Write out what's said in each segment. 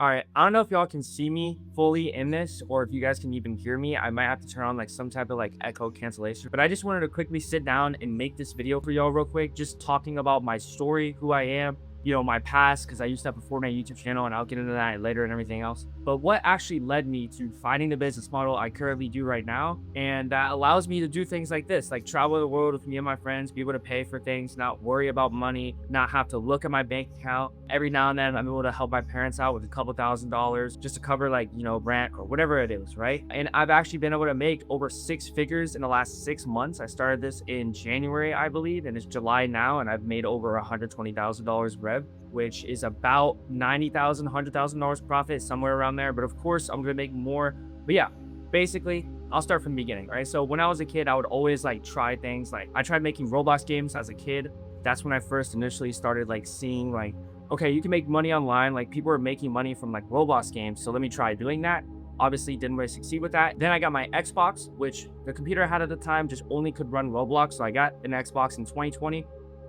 All right, I don't know if y'all can see me fully in this or if you guys can even hear me. I might have to turn on like some type of like echo cancellation, but I just wanted to quickly sit down and make this video for y'all real quick, just talking about my story, who I am, my past, because I used to have a Fortnite YouTube channel and I'll get into that later and everything else. But what actually led me to finding the business model I currently do right now, and that allows me to do things like this, like travel the world with me and my friends, be able to pay for things, not worry about money, not have to look at my bank account. Every now and then I'm able to help my parents out with a couple $1,000s just to cover like, rent or whatever it is, right? And I've actually been able to make over 6 figures in the last 6 months. I started this in January, I believe, and it's July now, and I've made over $120,000 rev, which is about $90,000, $100,000 profit, somewhere around there. But of course, I'm gonna make more. But yeah, basically, I'll start from the beginning, right? So when I was a kid, I would always like try things. Like I tried making Roblox games as a kid. That's when I first initially started like seeing like, okay, you can make money online. Like people are making money from like Roblox games. So let me try doing that. Obviously didn't really succeed with that. Then I got my Xbox, which the computer I had at the time just only could run Roblox. So I got an Xbox in 2020.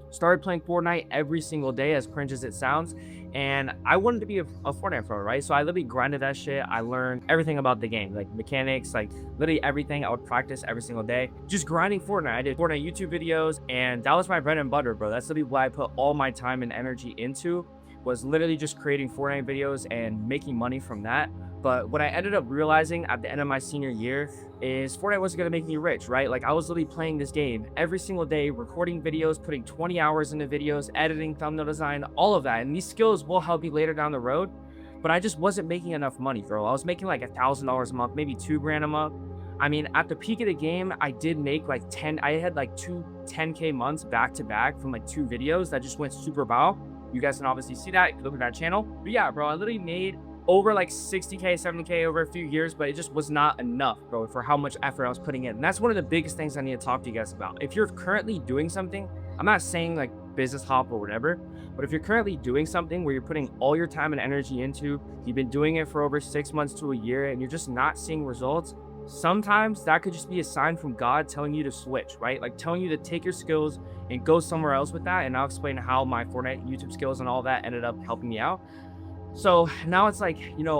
Started playing Fortnite every single day, as cringe as it sounds. And I wanted to be a Fortnite pro, right? So I literally grinded that shit. I learned everything about the game, like mechanics, like literally everything. I would practice every single day, just grinding Fortnite. I did Fortnite YouTube videos, and that was my bread and butter, bro. That's literally what I put all my time and energy into, was literally just creating Fortnite videos and making money from that. But what I ended up realizing at the end of my senior year is Fortnite wasn't gonna make me rich, right? Like I was literally playing this game every single day, recording videos, putting 20 hours into videos, editing, thumbnail design, all of that. And these skills will help you later down the road. But I just wasn't making enough money, bro. I was making like $1,000 a month, maybe 2 grand a month. I mean, at the peak of the game, I did make like 10, I had like two 10K months back to back from like 2 videos that just went super well. You guys can obviously see that if you look at that channel. But yeah, bro, I literally made over like 60K, 70K over a few years, but it just was not enough, bro, for how much effort I was putting in. And that's one of the biggest things I need to talk to you guys about. If you're currently doing something, I'm not saying like business hop or whatever, but if you're currently doing something where you're putting all your time and energy into, you've been doing it for over 6 months to a year, and you're just not seeing results, sometimes that could just be a sign from God telling you to switch, right? Like telling you to take your skills and go somewhere else with that. And I'll explain how my Fortnite YouTube skills and all that ended up helping me out. So now it's like,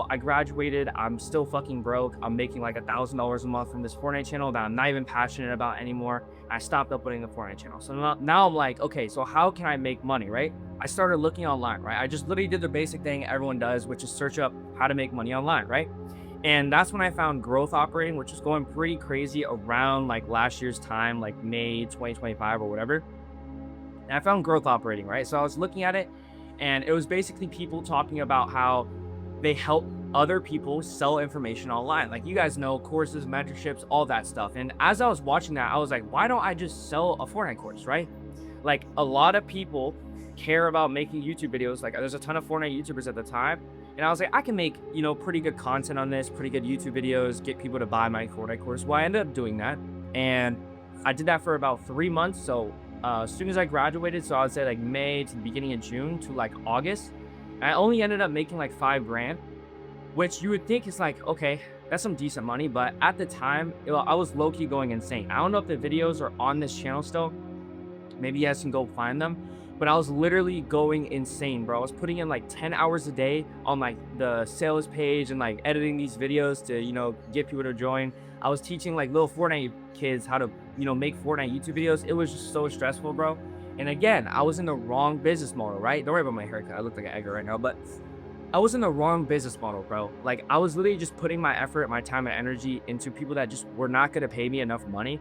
I graduated, I'm still fucking broke. I'm making like $1,000 a month from this Fortnite channel that I'm not even passionate about anymore. I stopped uploading the Fortnite channel. So now I'm like, okay, so how can I make money, right? I started looking online, right? I just literally did the basic thing everyone does, which is search up how to make money online, right? And that's when I found growth operating, which was going pretty crazy around like last year's time, like May 2025 or whatever. And I found growth operating, right? So I was looking at it, and it was basically people talking about how they help other people sell information online. Like you guys know, courses, mentorships, all that stuff. And as I was watching that, I was like, why don't I just sell a Fortnite course, right? Like a lot of people care about making YouTube videos. Like there's a ton of Fortnite YouTubers at the time. And I was like, I can make, pretty good content on this, pretty good YouTube videos, get people to buy my Fortnite course. Well, I ended up doing that. And I did that for about 3 months. So as soon as I graduated, so I would say like May to the beginning of June to like August, I only ended up making like 5 grand, which you would think is like, okay, that's some decent money. But at the time, I was low-key going insane. I don't know if the videos are on this channel still. Maybe you guys can go find them. But I was literally going insane, bro. I was putting in like 10 hours a day on like the sales page and like editing these videos to, get people to join. I was teaching like little Fortnite kids how to, make Fortnite YouTube videos. It was just so stressful, bro. And again, I was in the wrong business model, right? Don't worry about my haircut. I look like an Edgar right now, but I was in the wrong business model, bro. Like I was literally just putting my effort, my time and energy into people that just were not going to pay me enough money.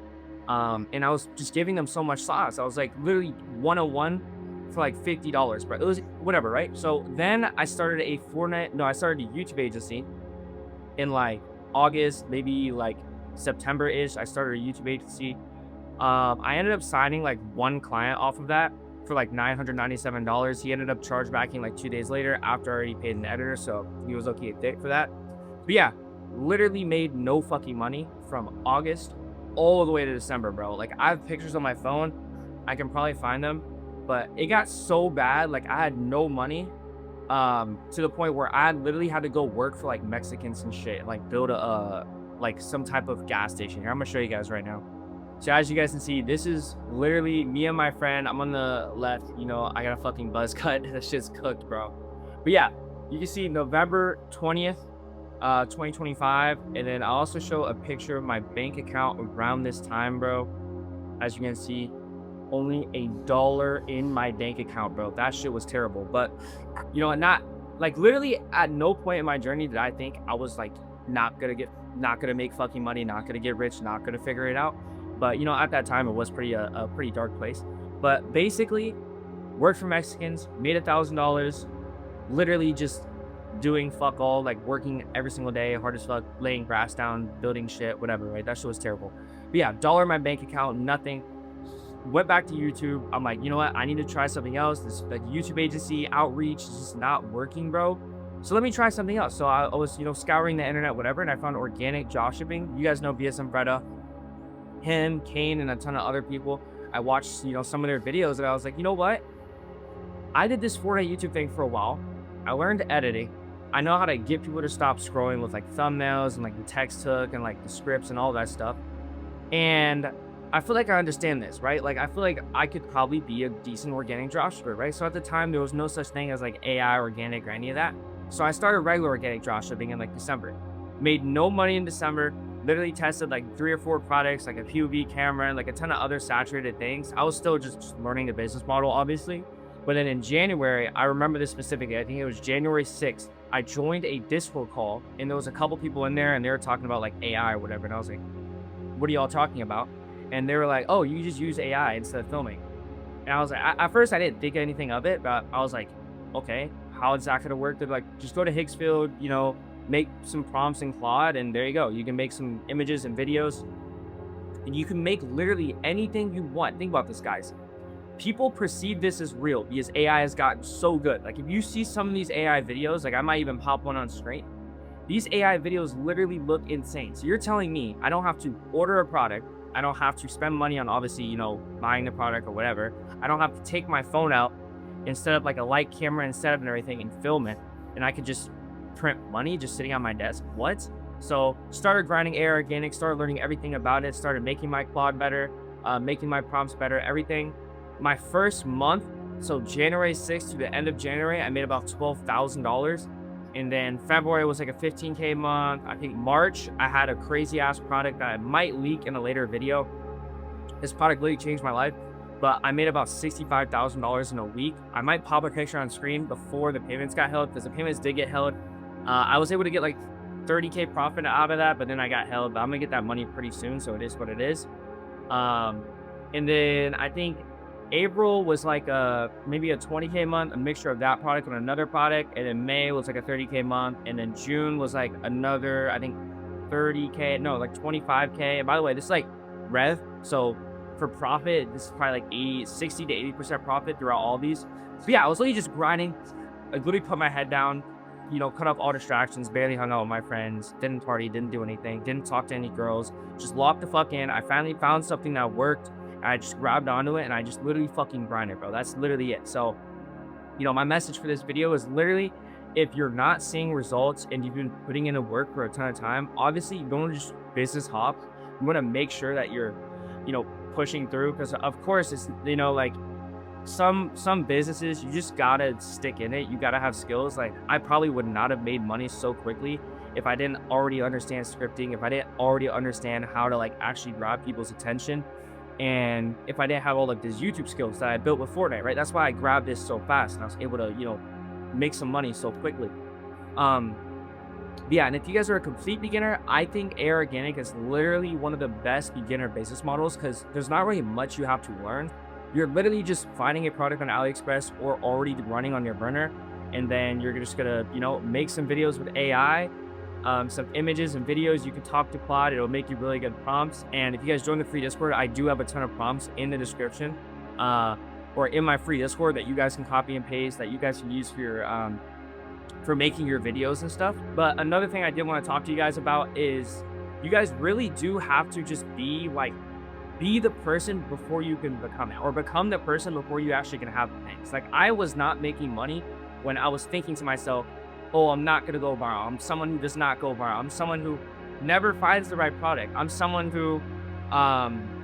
And I was just giving them so much sauce. I was like literally 101 for like $50, bro. It was whatever, right? So then I started a YouTube agency in like August, maybe like September-ish. I started a YouTube agency. I ended up signing like one client off of that for like $997. He ended up chargebacking like 2 days later after I already paid an editor, so he was okay thick for that. But yeah, literally made no fucking money from August all the way to December, bro. Like I have pictures on my phone. I can probably find them. But it got so bad, like I had no money, to the point where I literally had to go work for like Mexicans and shit, like build like some type of gas station. Here, I'm gonna show you guys right now. So as you guys can see, this is literally me and my friend. I'm on the left, I got a fucking buzz cut. That shit's cooked, bro. But yeah, You can see November 20th, 2025, and then I'll also show a picture of my bank account around this time, bro. As you can see, only $1 in my bank account, bro. That shit was terrible. But you know, not like literally at no point in my journey did I think I was like not gonna make fucking money, not gonna get rich, not gonna figure it out. But you know, at that time it was a pretty dark place. But basically, worked for Mexicans, made $1,000, literally just doing fuck all, like working every single day, hard as fuck, laying grass down, building shit, whatever, right? That shit was terrible. But yeah, dollar in my bank account, nothing. Went back to YouTube. I'm like, you know what? I need to try something else. This like YouTube agency outreach is just not working, bro. So let me try something else. So I was, you know, scouring the internet, whatever, and I found organic dropshipping. You guys know BSM Freda, him, Kane, and a ton of other people. I watched, you know, some of their videos, and I was like, you know what? I did this Fortnite YouTube thing for a while. I learned editing. I know how to get people to stop scrolling with like thumbnails and like the text hook and like the scripts and all that stuff. And I feel like I understand this, right? Like I feel like I could probably be a decent organic dropshipper, right? So at the time there was no such thing as like AI organic or any of that. So I started regular organic dropshipping in like December. Made no money in December. Literally tested like 3 or 4 products, like a POV camera and like a ton of other saturated things. I was still just learning the business model, obviously. But then in January, I remember this specifically. I think it was January 6th. I joined a Discord call and there was a couple people in there and they were talking about like AI or whatever. And I was like, what are y'all talking about? And they were like, oh, you just use AI instead of filming. And I was like, at first I didn't think anything of it, but I was like, okay, how is that going to work? They're like, just go to Higgsfield, you know, make some prompts in Claude and there you go. You can make some images and videos and you can make literally anything you want. Think about this, guys. People perceive this as real because AI has gotten so good. Like if you see some of these AI videos, like I might even pop one on screen. These AI videos literally look insane. So you're telling me I don't have to order a product. I don't have to spend money on obviously, you know, buying the product or whatever. I don't have to take my phone out and set up like a light camera and setup and everything and film it. And I could just print money just sitting on my desk. What? So started grinding AI organic, started learning everything about it, started making my Claude better, making my prompts better, everything. My first month, so January 6th to the end of January, I made about $12,000. And then February was like a 15K month. I think March, I had a crazy ass product that I might leak in a later video. This product literally changed my life, but I made about $65,000 in a week. I might pop a picture on screen before the payments got held because the payments did get held. I was able to get like 30K profit out of that, but then I got held. But I'm gonna get that money pretty soon, so it is what it is. And then I think April was like maybe a 20K month, a mixture of that product and another product. And then May was like a 30K month. And then June was like another, I think 30K, no, like 25K. And by the way, this is like rev. So for profit, this is probably like 60 to 80% profit throughout all these. So yeah, I was literally just grinding. I literally put my head down, you know, cut off all distractions, barely hung out with my friends, didn't party, didn't do anything, didn't talk to any girls, just locked the fuck in. I finally found something that worked. I just grabbed onto it and I just literally fucking grinded, bro. That's literally it. So, you know, my message for this video is literally, if you're not seeing results and you've been putting in the work for a ton of time, obviously you don't just business hop. You want to make sure that you're, you know, pushing through, because of course it's, you know, like some businesses, you just gotta stick in it. You gotta have skills. Like I probably would not have made money so quickly if I didn't already understand scripting, if I didn't already understand how to like actually grab people's attention. And if I didn't have all like these YouTube skills that I built with Fortnite, right? That's why I grabbed this so fast and I was able to, you know, make some money so quickly. Yeah, and if you guys are a complete beginner, I think AI organic is literally one of the best beginner business models because there's not really much you have to learn. You're literally just finding a product on AliExpress or already running on your burner, and then you're just gonna, you know, make some videos with AI. Some images and videos. You can talk to Claude. It'll make you really good prompts. And if you guys join the free Discord, I do have a ton of prompts in the description or in my free Discord that you guys can copy and paste, that you guys can use for your for making your videos and stuff. But another thing I did want to talk to you guys about is you guys really do have to just be the person before you can become it, or become the person before you actually can have things. Like I was not making money when I was thinking to myself, oh, I'm not going to go viral. I'm someone who does not go viral. I'm someone who never finds the right product. I'm someone who,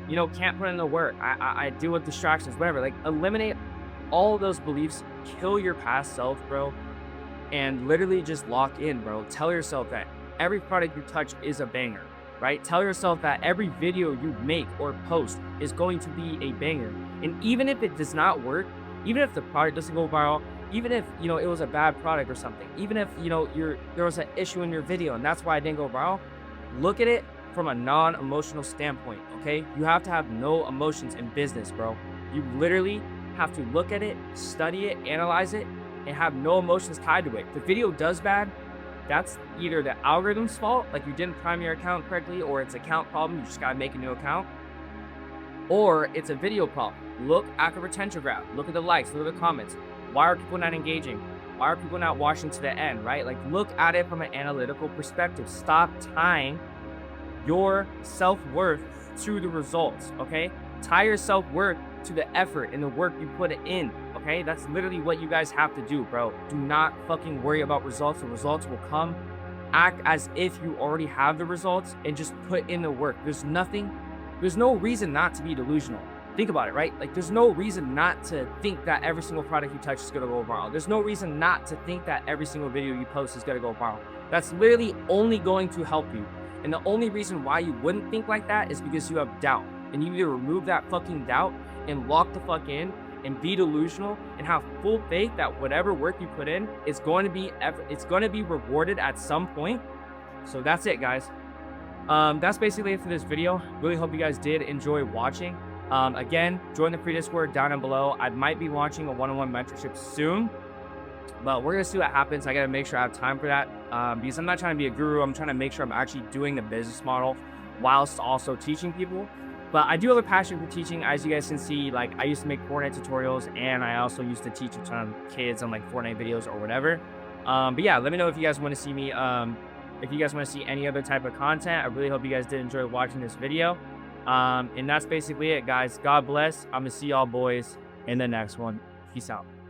you know, can't put in the work. I deal with distractions, whatever. Like eliminate all of those beliefs, kill your past self, bro. and literally just lock in, bro. Tell yourself that every product you touch is a banger, right? Tell yourself that every video you make or post is going to be a banger. And even if it does not work, even if the product doesn't go viral, even if, you know, it was a bad product or something, even if, you know, there was an issue in your video and that's why it didn't go viral, look at it from a non-emotional standpoint, okay? You have to have no emotions in business, bro. You literally have to look at it, study it, analyze it, and have no emotions tied to it. If the video does bad, that's either the algorithm's fault, like you didn't prime your account correctly, or it's account problem, you just gotta make a new account, or it's a video problem. Look at the retention graph, look at the likes, look at the comments. Why are people not engaging? Why are people not watching to the end, right? Like, look at it from an analytical perspective. Stop tying your self-worth to the results, okay? Tie your self-worth to the effort and the work you put in, okay? That's literally what you guys have to do, bro. Do not fucking worry about results. The results will come. Act as if you already have the results and just put in the work. There's no reason not to be delusional. Think about it, right? Like, there's no reason not to think that every single product you touch is gonna go viral. There's no reason not to think that every single video you post is gonna go viral. That's literally only going to help you. And the only reason why you wouldn't think like that is because you have doubt. And you need to remove that fucking doubt and lock the fuck in and be delusional and have full faith that whatever work you put in is going to be rewarded at some point. So that's it, guys. That's basically it for this video. Really hope you guys did enjoy watching. Again, join the free Discord down and below. I might be launching a one-on-one mentorship soon, but we're gonna see what happens. I gotta make sure I have time for that, because I'm not trying to be a guru. I'm trying to make sure I'm actually doing the business model whilst also teaching people. But I do have a passion for teaching. As you guys can see, like, I used to make Fortnite tutorials, and I also used to teach a ton of kids on like Fortnite videos or whatever. But yeah, let me know if you guys want to see me, if you guys want to see any other type of content. I really hope you guys did enjoy watching this video. And that's basically it, guys. God bless. I'm gonna see y'all boys in the next one. Peace out.